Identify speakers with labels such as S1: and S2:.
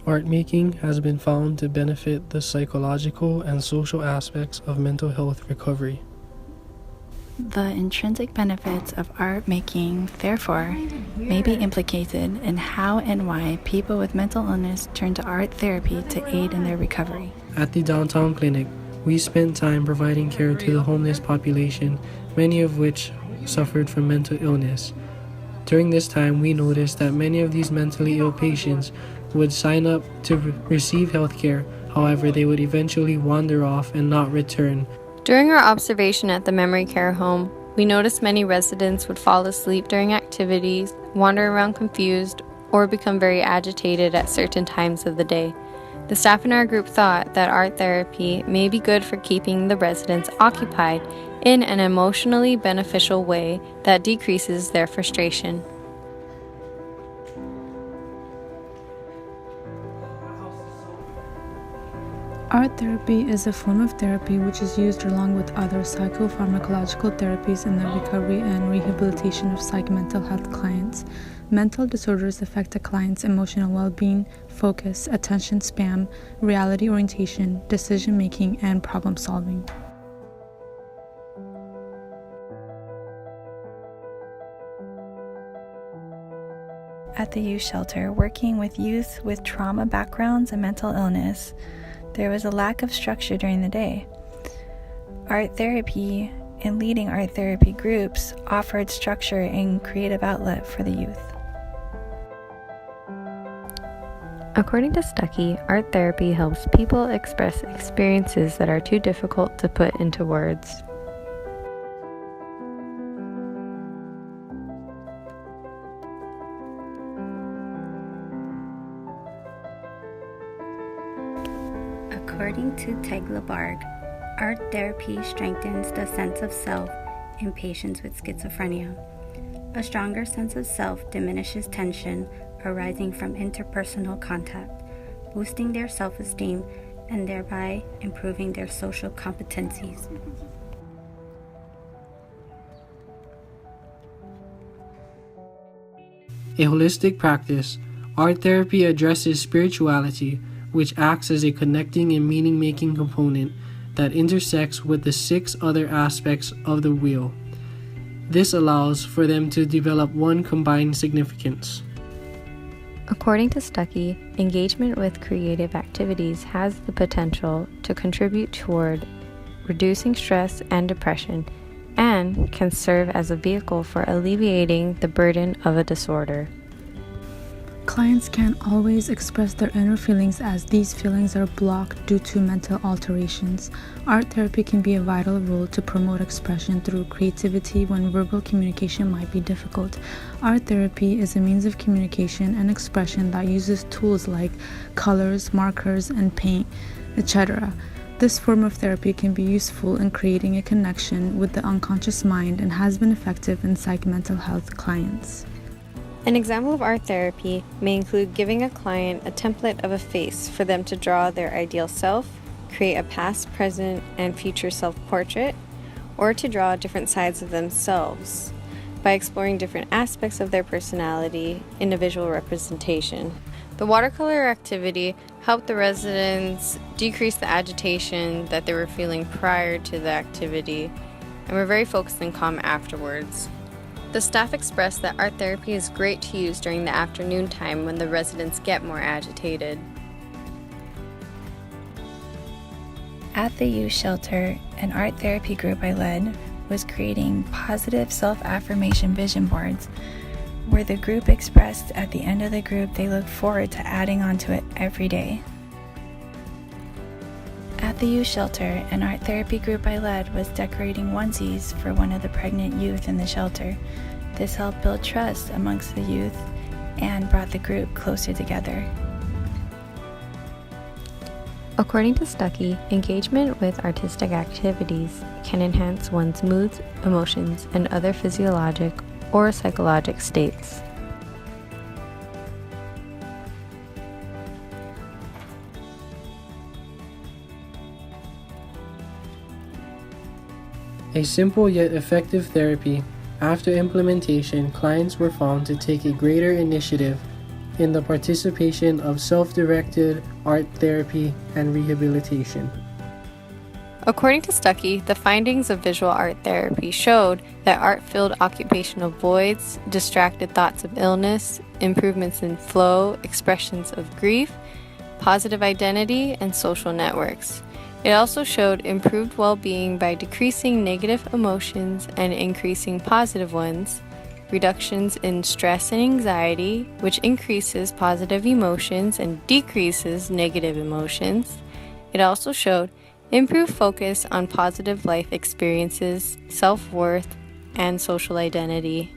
S1: Art making has been found to benefit the psychological and social aspects of mental health recovery.
S2: The intrinsic benefits of art making, therefore, may be implicated in how and why people with mental illness turn to art therapy to aid in their recovery.
S1: At the downtown clinic, we spent time providing care to the homeless population, many of which suffered from mental illness. During this time, we noticed that many of these mentally ill patients would sign up to receive health care. However, they would eventually wander off and not return.
S3: During our observation at the memory care home, we noticed many residents would fall asleep during activities, wander around confused, or become very agitated at certain times of the day. The staff in our group thought that art therapy may be good for keeping the residents occupied in an emotionally beneficial way that decreases their frustration.
S4: Art therapy is a form of therapy which is used along with other psychopharmacological therapies in the recovery and rehabilitation of mental health clients. Mental disorders affect a client's emotional well-being, focus, attention span, reality orientation, decision-making, and problem-solving.
S2: At the youth shelter, working with youth with trauma backgrounds and mental illness, there was a lack of structure during the day. Art therapy and leading art therapy groups offered structure and creative outlet for the youth.
S3: According to Stuckey, art therapy helps people express experiences that are too difficult to put into words.
S5: According to Tegla-Barg, art therapy strengthens the sense of self in patients with schizophrenia. A stronger sense of self diminishes tension arising from interpersonal contact, boosting their self-esteem and thereby improving their social competencies.
S1: A holistic practice, art therapy addresses spirituality, which acts as a connecting and meaning-making component that intersects with the 6 other aspects of the wheel. This allows for them to develop one combined significance.
S3: According to Stuckey, engagement with creative activities has the potential to contribute toward reducing stress and depression and can serve as a vehicle for alleviating the burden of a disorder.
S4: Clients can't always express their inner feelings as these feelings are blocked due to mental alterations. Art therapy can be a vital role to promote expression through creativity when verbal communication might be difficult. Art therapy is a means of communication and expression that uses tools like colors, markers, and paint, etc. This form of therapy can be useful in creating a connection with the unconscious mind and has been effective in mental health clients.
S3: An example of art therapy may include giving a client a template of a face for them to draw their ideal self, create a past, present, and future self-portrait, or to draw different sides of themselves by exploring different aspects of their personality in a visual representation. The watercolor activity helped the residents decrease the agitation that they were feeling prior to the activity and were very focused and calm afterwards. The staff expressed that art therapy is great to use during the afternoon time when the residents get more agitated.
S2: At the youth shelter, an art therapy group I led was creating positive self-affirmation vision boards where the group expressed at the end of the group they look forward to adding onto it every day. At the youth shelter, an art therapy group I led was decorating onesies for one of the pregnant youth in the shelter. This helped build trust amongst the youth and brought the group closer together.
S3: According to Stuckey, engagement with artistic activities can enhance one's moods, emotions, and other physiologic or psychologic states.
S1: A simple yet effective therapy. After implementation, clients were found to take a greater initiative in the participation of self-directed art therapy and rehabilitation.
S3: According to Stuckey, the findings of visual art therapy showed that art filled occupational voids, distracted thoughts of illness, improvements in flow, expressions of grief, positive identity, and social networks. It also showed improved well-being by decreasing negative emotions and increasing positive ones, reductions in stress and anxiety, which increases positive emotions and decreases negative emotions. It also showed improved focus on positive life experiences, self-worth, and social identity.